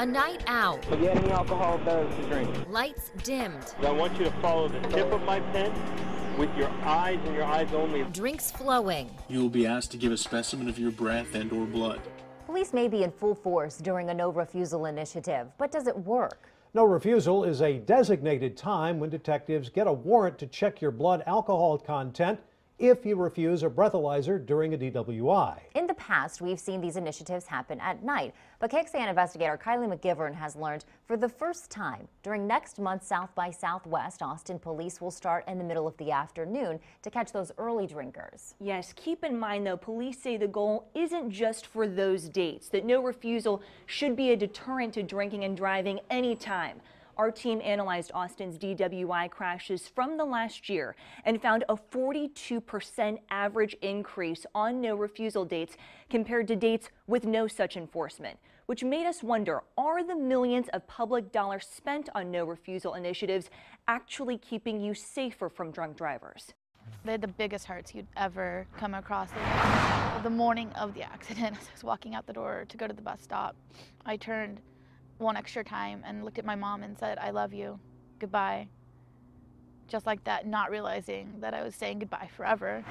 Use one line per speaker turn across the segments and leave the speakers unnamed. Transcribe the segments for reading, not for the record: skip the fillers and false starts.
A night out.
Have you had any alcohol beverage to drink?
Lights dimmed.
I want you to follow the tip of my pen with your eyes and your eyes only.
Drinks flowing.
You will be asked to give a specimen of your breath and or blood.
Police may be in full force during a No Refusal initiative, but does it work?
No Refusal is a designated time when detectives get a warrant to check your blood alcohol content if you refuse a breathalyzer during a DWI.
In the past, we've seen these initiatives happen at night, but KXAN investigator Kylie McGivern has learned for the first time during next month's South by Southwest, Austin police will start in the middle of the afternoon to catch those early drinkers.
Yes, keep in mind though, police say the goal isn't just for those dates, that No Refusal should be a deterrent to drinking and driving anytime. Our team analyzed Austin's DWI crashes from the last year and found a 42% average increase on No Refusal dates compared to dates with no such enforcement, which made us wonder, are the millions of public dollars spent on No Refusal initiatives actually keeping you safer from drunk drivers?
They had the biggest hearts you'd ever come across. The morning of the accident, as I was walking out the door to go to the bus stop, I turned one extra time and looked at my mom and said, "I love you, goodbye." Just like that, not realizing that I was saying goodbye forever.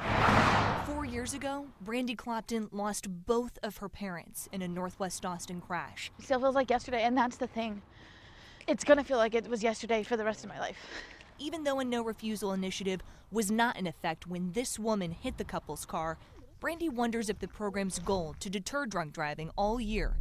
4 years ago, Brandy Clopton lost both of her parents in a Northwest Austin crash.
It still feels like yesterday, and that's the thing. It's gonna feel like it was yesterday for the rest of my life.
Even though a No Refusal initiative was not in effect when this woman hit the couple's car, Brandy wonders if the program's goal to deter drunk driving all year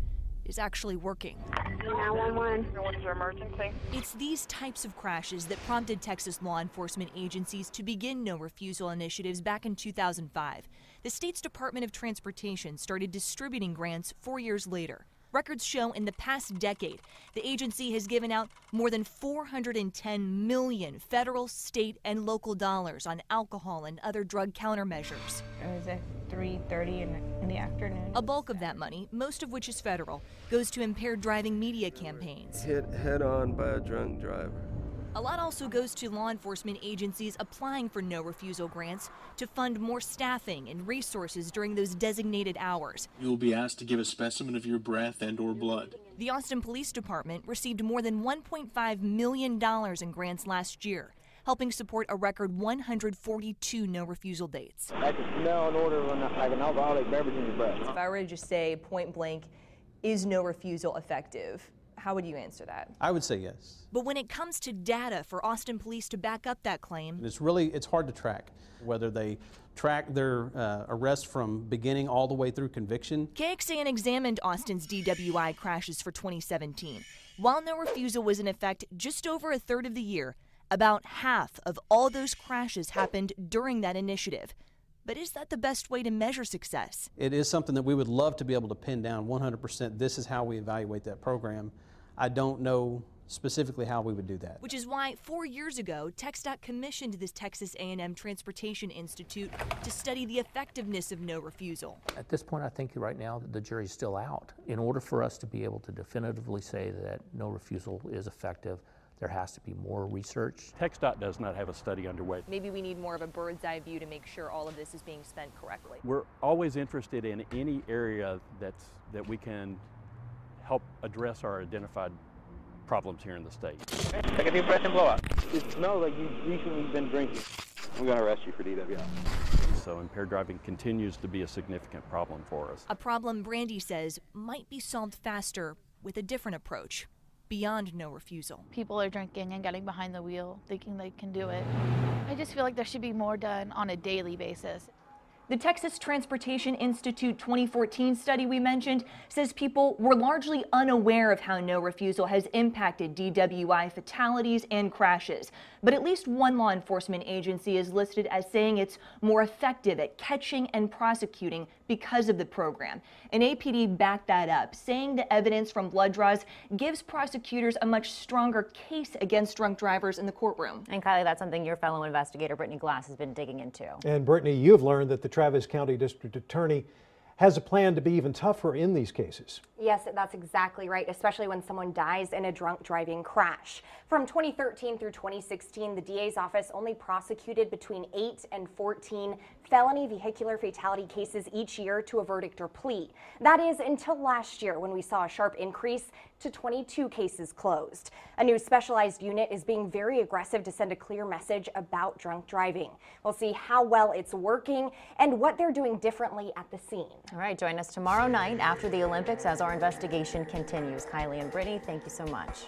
is actually working.
911. What's your emergency?
It's these types of crashes that prompted Texas law enforcement agencies to begin No Refusal initiatives back in 2005. The state's Department of Transportation started distributing grants 4 years later. Records show in the past decade, the agency has given out more than $410 million federal, state, and local dollars on alcohol and other drug countermeasures.
It was at 3:30 in the afternoon.
A bulk of that money, most of which is federal, goes to impaired driving media campaigns.
Hit head on by a drunk driver.
A lot also goes to law enforcement agencies applying for No Refusal grants to fund more staffing and resources during those designated hours.
You will be asked to give a specimen of your breath and or blood.
The Austin Police Department received more than $1.5 million in grants last year, helping support a record 142 No Refusal dates.
I can smell an odor like an alcoholic beverage in your breath.
If I were to just say point blank, is No Refusal effective? How would you answer that?
I would say yes.
But when it comes to data for Austin police to back up that claim,
it's hard to track whether they track their arrest from beginning all the way through conviction.
KXAN examined Austin's DWI crashes for 2017. While No Refusal was in effect just over a third of the year, about half of all those crashes happened during that initiative. But is that the best way to measure success?
It is something that we would love to be able to pin down 100%. This is how we evaluate that program. I don't know specifically how we would do that.
Which is why 4 years ago, TxDOT commissioned this Texas A&M Transportation Institute to study the effectiveness of No Refusal.
At this point, I think right now the jury's still out. In order for us to be able to definitively say that No Refusal is effective, there has to be more research.
TxDOT does not have a study underway.
Maybe we need more of a bird's eye view to make sure all of this is being spent correctly.
We're always interested in any area that we can help address our identified problems here in the state.
Take a deep breath and blow out. It smells like you've recently been drinking. We're going to arrest you for DWI.
So impaired driving continues to be a significant problem for us.
A problem Brandy says might be solved faster with a different approach. Beyond No Refusal.
People are drinking and getting behind the wheel, thinking they can do it. I just feel like there should be more done on a daily basis.
The Texas Transportation Institute 2014 study we mentioned says people were largely unaware of how No Refusal has impacted DWI fatalities and crashes. But at least one law enforcement agency is listed as saying it's more effective at catching and prosecuting because of the program. And APD backed that up, saying the evidence from blood draws gives prosecutors a much stronger case against drunk drivers in the courtroom.
And Kylie, that's something your fellow investigator Brittany Glass has been digging into.
And Brittany, you've learned that the Travis County District Attorney has a plan to be even tougher in these cases.
Yes, that's exactly right, especially when someone dies in a drunk driving crash. From 2013 through 2016, the DA's office only prosecuted between 8 and 14 felony vehicular fatality cases each year to a verdict or plea. That is until last year, when we saw a sharp increase to 22 cases closed. A new specialized unit is being very aggressive to send a clear message about drunk driving. We'll see how well it's working and what they're doing differently at the scene.
All right, join us tomorrow night after the Olympics as our investigation continues. Kylie and Brittany, thank you so much.